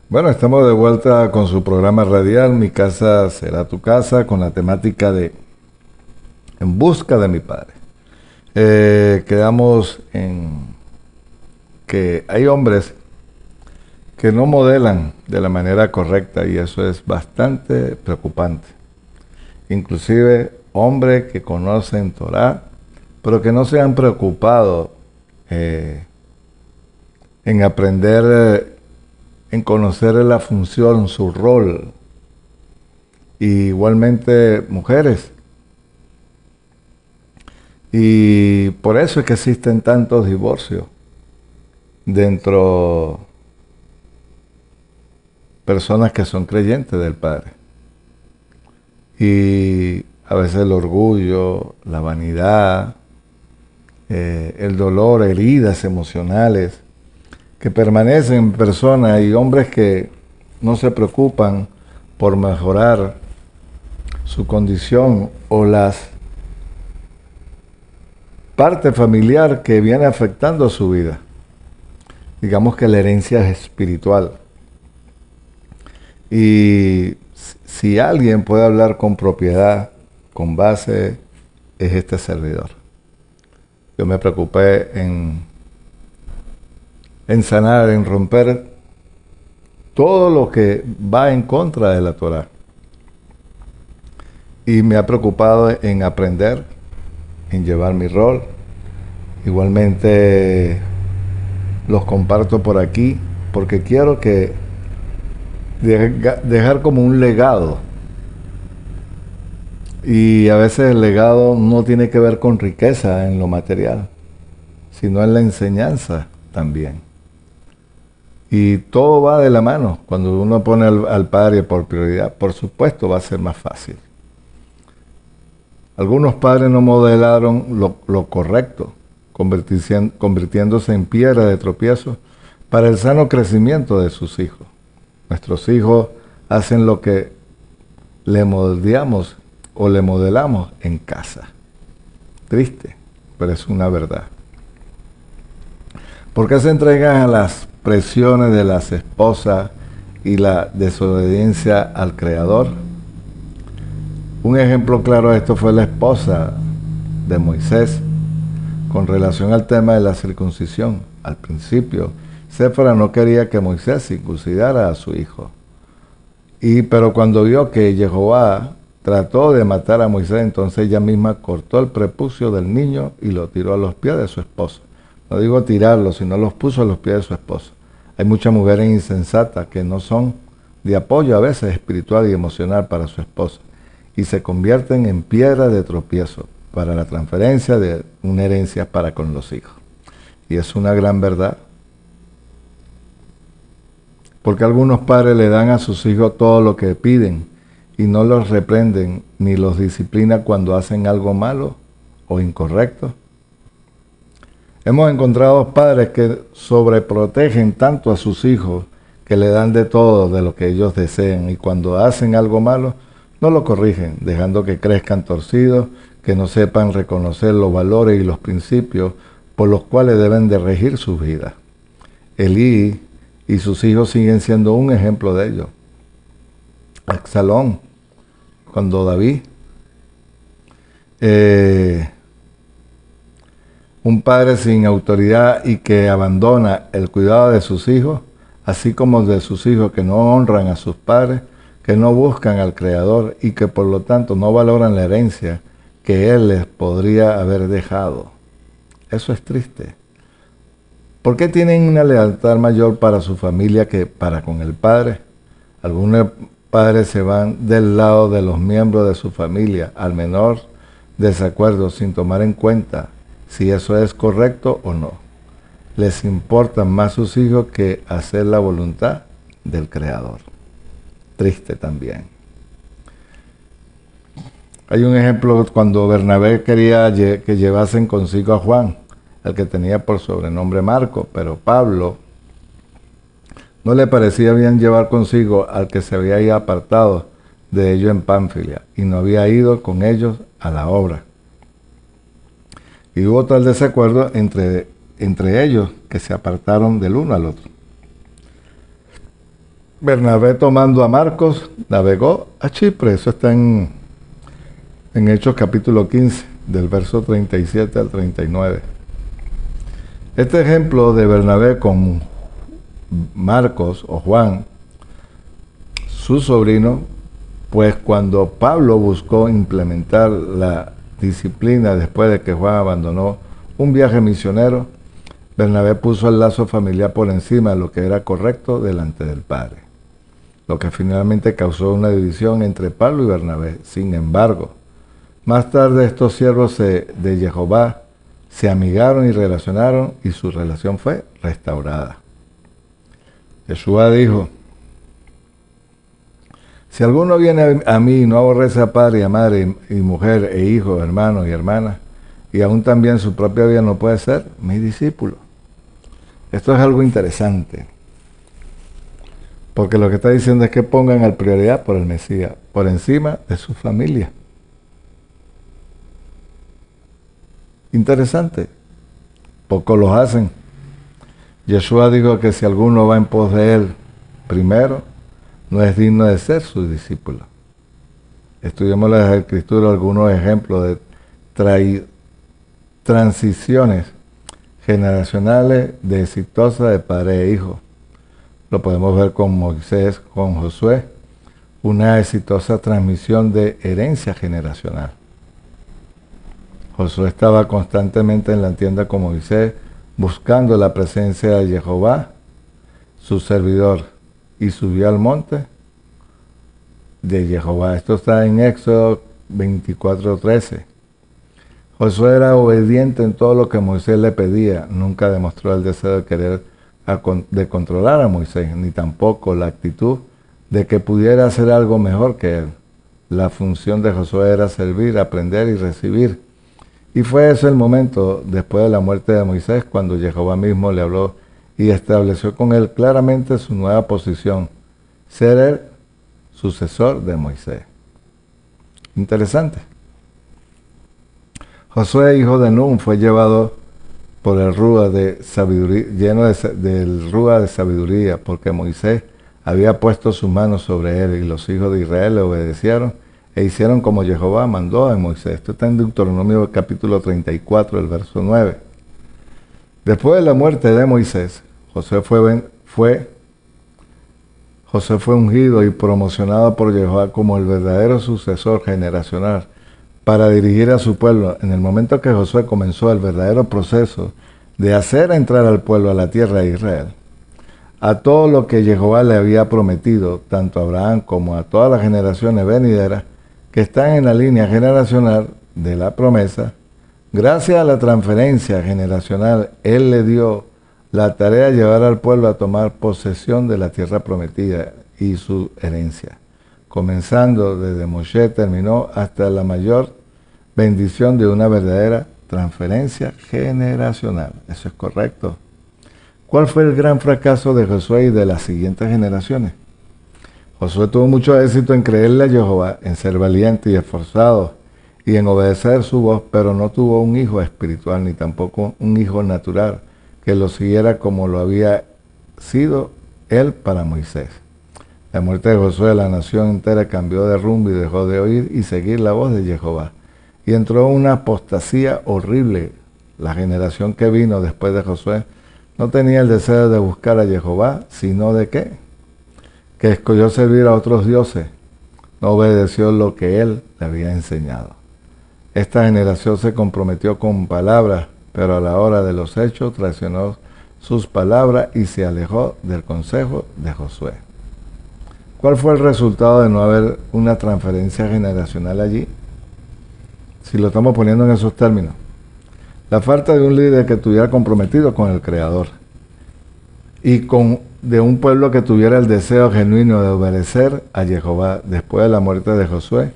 Bueno, estamos de vuelta con su programa radial Mi casa será tu casa, con la temática de En busca de mi padre. Quedamos en que hay hombres que no modelan de la manera correcta y eso es bastante preocupante. Inclusive hombres que conocen Torah, pero que no se han preocupado eh, en aprender, en conocer la función, su rol. Y igualmente mujeres. Y por eso es que existen tantos divorcios dentro personas que son creyentes del Padre. Y a veces el orgullo, la vanidad, el dolor, heridas emocionales que permanecen en personas y hombres que no se preocupan por mejorar su condición o las parte familiar que viene afectando su vida. Digamos que la herencia es espiritual. Y si alguien puede hablar con propiedad, con base, es este servidor. Yo me preocupé en sanar, en romper todo lo que va en contra de la Torah. Y me ha preocupado en aprender, en llevar mi rol. Igualmente los comparto por aquí porque quiero que dejar como un legado. Y a veces el legado no tiene que ver con riqueza en lo material, sino en la enseñanza también. Y todo va de la mano. Cuando uno pone al padre por prioridad, por supuesto va a ser más fácil. Algunos padres no modelaron lo correcto, convirtiéndose en piedra de tropiezo para el sano crecimiento de sus hijos. Nuestros hijos hacen lo que le moldeamos o le modelamos en casa. Triste, pero es una verdad. ¿Por qué se entregan a las presiones de las esposas y la desobediencia al Creador? Un ejemplo claro de esto fue la esposa de Moisés con relación al tema de la circuncisión. Al principio, Séfora no quería que Moisés circuncidara a su hijo. Pero cuando vio que Jehová trató de matar a Moisés, entonces ella misma cortó el prepucio del niño y lo tiró a los pies de su esposo. No digo tirarlo, sino los puso a los pies de su esposo. Hay muchas mujeres insensatas que no son de apoyo a veces espiritual y emocional para su esposo y se convierten en piedra de tropiezo para la transferencia de una herencia para con los hijos. Y es una gran verdad. Porque algunos padres le dan a sus hijos todo lo que piden y no los reprenden ni los disciplina cuando hacen algo malo o incorrecto. Hemos encontrado padres que sobreprotegen tanto a sus hijos que le dan de todo de lo que ellos desean y cuando hacen algo malo no lo corrigen, dejando que crezcan torcidos, que no sepan reconocer los valores y los principios por los cuales deben de regir sus vidas. Elí y sus hijos siguen siendo un ejemplo de ello. Absalón, cuando David, un padre sin autoridad y que abandona el cuidado de sus hijos, así como de sus hijos que no honran a sus padres, que no buscan al Creador y que por lo tanto no valoran la herencia que Él les podría haber dejado. Eso es triste. ¿Por qué tienen una lealtad mayor para su familia que para con el Padre? Algunos padres se van del lado de los miembros de su familia al menor desacuerdo sin tomar en cuenta si eso es correcto o no. Les importan más sus hijos que hacer la voluntad del Creador. Triste también. Hay un ejemplo cuando Bernabé quería que llevasen consigo a Juan, el que tenía por sobrenombre Marco, pero Pablo no le parecía bien llevar consigo al que se había ido apartado de ellos en Pánfilia y no había ido con ellos a la obra. Y hubo tal desacuerdo entre ellos que se apartaron del uno al otro. Bernabé, tomando a Marcos, navegó a Chipre. Eso está en Hechos capítulo 15, del verso 37 al 39. Este ejemplo de Bernabé con Marcos o Juan, su sobrino, pues cuando Pablo buscó implementar la disciplina después de que Juan abandonó un viaje misionero, Bernabé puso el lazo familiar por encima de lo que era correcto delante del Padre, lo que finalmente causó una división entre Pablo y Bernabé. Sin embargo, más tarde estos siervos de Jehová se amigaron y relacionaron, y su relación fue restaurada. Yeshua dijo: si alguno viene a mí y no aborrece a padre y a madre y mujer e hijo, hermano y hermana, y aún también su propia vida, no puede ser mi discípulo. Esto es algo interesante, porque lo que está diciendo es que pongan la prioridad por el Mesías, por encima de su familia. Interesante. Pocos los hacen. Yeshua dijo que si alguno va en pos de él primero, no es digno de ser su discípulo. Estudiamos las Escrituras, algunos ejemplos de transiciones generacionales de exitosas de padre e hijo. Lo podemos ver con Moisés, con Josué, una exitosa transmisión de herencia generacional. Josué estaba constantemente en la tienda con Moisés, buscando la presencia de Jehová, su servidor, y subió al monte de Jehová. Esto está en Éxodo 24:13. Josué era obediente en todo lo que Moisés le pedía. Nunca demostró el deseo de querer de controlar a Moisés, ni tampoco la actitud de que pudiera hacer algo mejor que él. La función de Josué era servir, aprender y recibir. Y fue ese el momento, después de la muerte de Moisés, cuando Jehová mismo le habló y estableció con él claramente su nueva posición: ser el sucesor de Moisés. Interesante. Josué, hijo de Nun, fue llevado por el Rúa de sabiduría, lleno del Rúa de sabiduría, porque Moisés había puesto sus manos sobre él, y los hijos de Israel le obedecieron e hicieron como Jehová mandó a Moisés. Esto está en Deuteronomio capítulo 34, el verso 9. Después de la muerte de Moisés, Josué fue ungido y promocionado por Jehová como el verdadero sucesor generacional para dirigir a su pueblo. En el momento que Josué comenzó el verdadero proceso de hacer entrar al pueblo a la tierra de Israel, a todo lo que Jehová le había prometido, tanto a Abraham como a todas las generaciones venideras que están en la línea generacional de la promesa, gracias a la transferencia generacional, él le dio la tarea de llevar al pueblo a tomar posesión de la tierra prometida y su herencia, comenzando desde Moshe, terminó hasta la mayor bendición de una verdadera transferencia generacional. Eso es correcto. ¿Cuál fue el gran fracaso de Josué y de las siguientes generaciones? Josué tuvo mucho éxito en creerle a Jehová, en ser valiente y esforzado y en obedecer su voz, pero no tuvo un hijo espiritual ni tampoco un hijo natural que lo siguiera como lo había sido él para Moisés. La muerte de Josué, la nación entera cambió de rumbo y dejó de oír y seguir la voz de Jehová. Y entró una apostasía horrible. La generación que vino después de Josué no tenía el deseo de buscar a Jehová, sino de ¿qué? Que escogió servir a otros dioses. No obedeció lo que él le había enseñado. Esta generación se comprometió con palabras, pero a la hora de los hechos traicionó sus palabras y se alejó del consejo de Josué. ¿Cuál fue el resultado de no haber una transferencia generacional allí? Si lo estamos poniendo en esos términos. La falta de un líder que estuviera comprometido con el Creador y de un pueblo que tuviera el deseo genuino de obedecer a Jehová después de la muerte de Josué,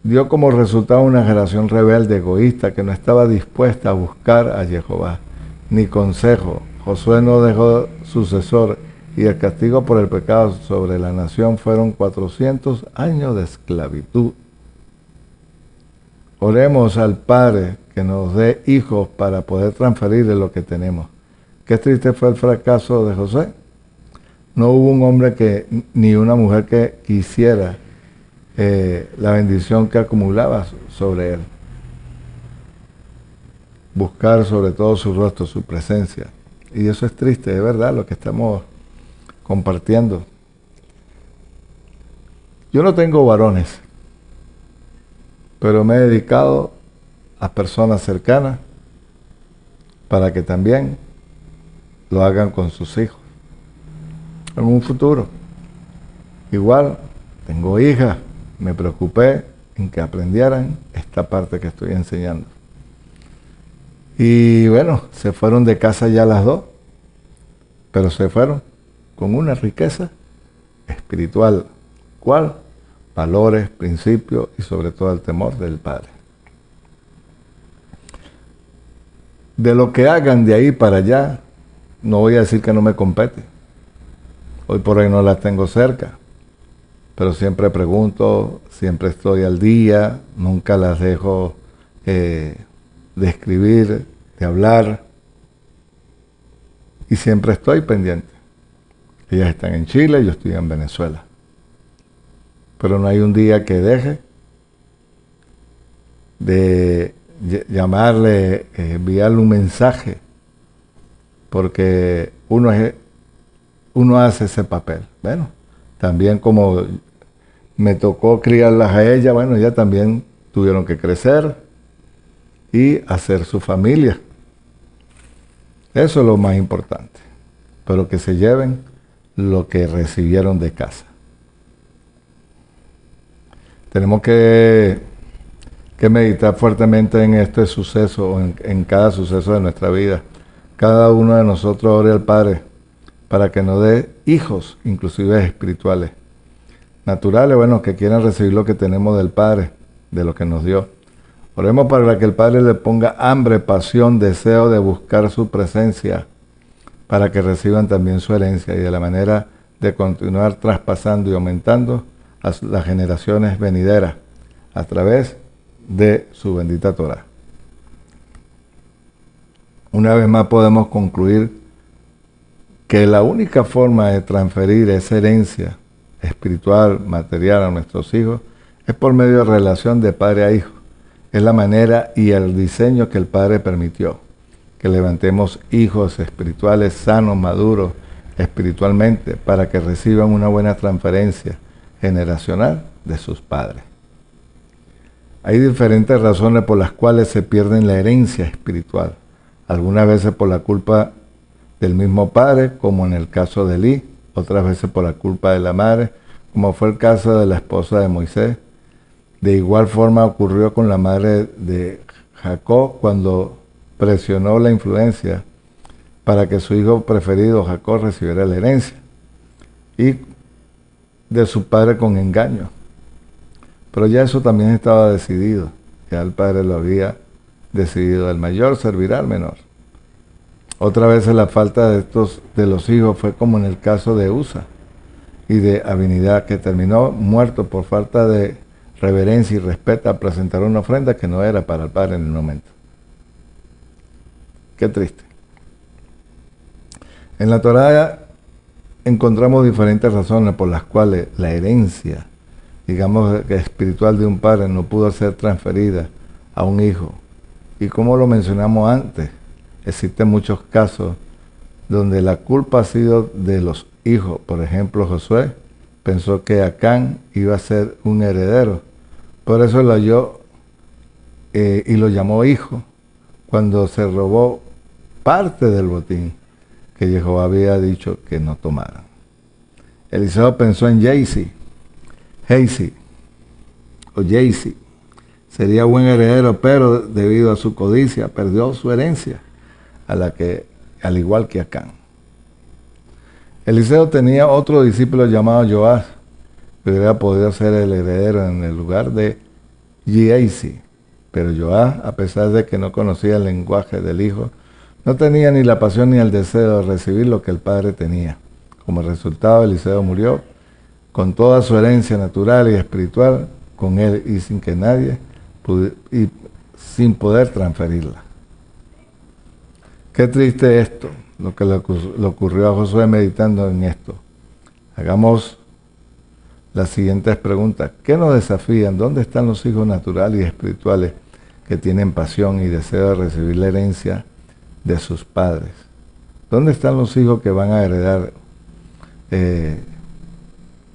dio como resultado una generación rebelde, egoísta, que no estaba dispuesta a buscar a Jehová, ni consejo. Josué no dejó sucesor, y el castigo por el pecado sobre la nación fueron 400 años de esclavitud. Oremos al Padre que nos dé hijos para poder transferirle lo que tenemos. Qué triste fue el fracaso de Josué. no hubo un hombre ni una mujer que quisiera la bendición que acumulaba sobre él. Buscar sobre todo su rostro, su presencia. Y eso es triste, es verdad, lo que estamos compartiendo. Yo no tengo varones, pero me he dedicado a personas cercanas para que también lo hagan con sus hijos en un futuro. Igual, tengo hijas, me preocupé en que aprendieran esta parte que estoy enseñando. Y bueno, se fueron de casa ya las dos, pero se fueron con una riqueza espiritual. ¿Cuál? Valores, principios y sobre todo el temor del Padre. De lo que hagan de ahí para allá, no voy a decir que no me compete. Hoy por hoy no las tengo cerca, pero siempre pregunto, siempre estoy al día, nunca las dejo de escribir, de hablar, y siempre estoy pendiente. Ellas están en Chile, yo estoy en Venezuela. Pero no hay un día que deje de llamarle, enviarle un mensaje, porque uno hace ese papel. Bueno, también como me tocó criarlas a ellas, bueno, ellas también tuvieron que crecer y hacer su familia. Eso es lo más importante, pero que se lleven lo que recibieron de casa. Tenemos que meditar fuertemente en este suceso, o en cada suceso de nuestra vida. Cada uno de nosotros ore al Padre para que nos dé hijos, inclusive espirituales. Naturales, bueno, que quieran recibir lo que tenemos del Padre, de lo que nos dio. Oremos para que el Padre le ponga hambre, pasión, deseo de buscar su presencia, para que reciban también su herencia y de la manera de continuar traspasando y aumentando a las generaciones venideras a través de su bendita Torá. Una vez más podemos concluir que la única forma de transferir esa herencia espiritual, material a nuestros hijos es por medio de relación de padre a hijo. Es la manera y el diseño que el Padre permitió, que levantemos hijos espirituales sanos, maduros espiritualmente, para que reciban una buena transferencia generacional de sus padres. Hay diferentes razones por las cuales se pierden la herencia espiritual. Algunas veces por la culpa del mismo padre, como en el caso de Elí, otras veces por la culpa de la madre, como fue el caso de la esposa de Moisés. De igual forma ocurrió con la madre de Jacob cuando presionó la influencia para que su hijo preferido, Jacob, recibiera la herencia. Y de su padre con engaño. Pero ya eso también estaba decidido. Ya el padre lo había decidido. El mayor servirá al menor. Otra vez la falta de los hijos fue como en el caso de Usa y de Abinadab, que terminó muerto por falta de reverencia y respeto a presentar una ofrenda que no era para el padre en el momento. Qué triste. En la Torá encontramos diferentes razones por las cuales la herencia, digamos, espiritual de un padre no pudo ser transferida a un hijo. Y como lo mencionamos antes, existen muchos casos donde la culpa ha sido de los hijos. Por ejemplo, Josué pensó que Acán iba a ser un heredero. Por eso lo halló y lo llamó hijo cuando se robó parte del botín que Jehová había dicho que no tomaran. Eliseo pensó en Jaycee sería buen heredero, pero debido a su codicia perdió su herencia, al igual que Acán. Eliseo tenía otro discípulo llamado Joás, que hubiera podido ser el heredero en el lugar de Giezi. Pero Joás, a pesar de que no conocía el lenguaje del hijo, no tenía ni la pasión ni el deseo de recibir lo que el padre tenía. Como resultado, Eliseo murió con toda su herencia natural y espiritual con él y sin que nadie y sin poder transferirla. Qué triste esto, lo que le ocurrió a Josué meditando en esto. Hagamos las siguientes preguntas. ¿Qué nos desafían? ¿Dónde están los hijos naturales y espirituales que tienen pasión y deseo de recibir la herencia de sus padres? ¿Dónde están los hijos que van a heredar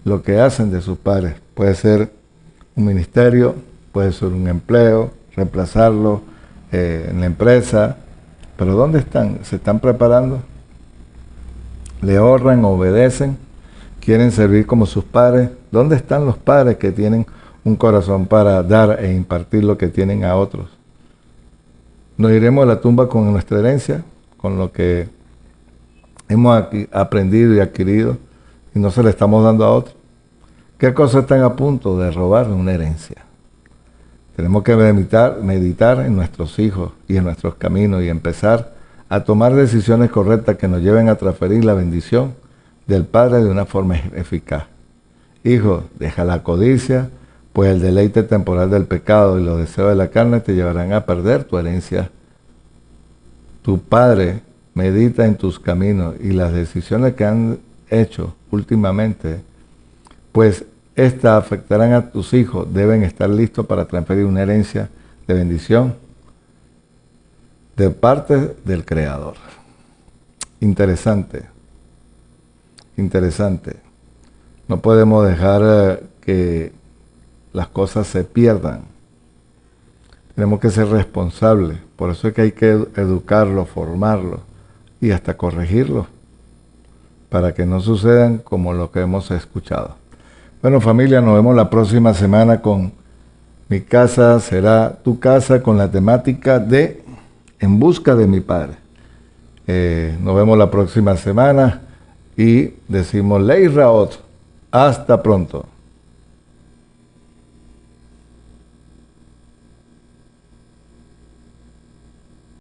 lo que hacen de sus padres? Puede ser un ministerio, puede ser un empleo, reemplazarlo en la empresa, pero ¿dónde están? ¿Se están preparando? ¿Le honran, obedecen? ¿Quieren servir como sus padres? ¿Dónde están los padres que tienen un corazón para dar e impartir lo que tienen a otros? ¿Nos iremos a la tumba con nuestra herencia, con lo que hemos aprendido y adquirido, y no se le estamos dando a otros? ¿Qué cosas están a punto de robar una herencia? Tenemos que meditar en nuestros hijos y en nuestros caminos y empezar a tomar decisiones correctas que nos lleven a transferir la bendición del Padre de una forma eficaz. Hijo, deja la codicia, pues el deleite temporal del pecado y los deseos de la carne te llevarán a perder tu herencia. Tu Padre medita en tus caminos y las decisiones que han hecho últimamente, pues estas afectarán a tus hijos. Deben estar listos para transferir una herencia de bendición de parte del Creador. Interesante. Interesante. No podemos dejar que las cosas se pierdan. Tenemos que ser responsables. Por eso es que hay que educarlos, formarlos y hasta corregirlos para que no sucedan como lo que hemos escuchado. Bueno, familia, nos vemos la próxima semana con Mi casa será tu casa, con la temática de En busca de mi Padre. Nos vemos la próxima semana y decimos Ley Raot. Hasta pronto.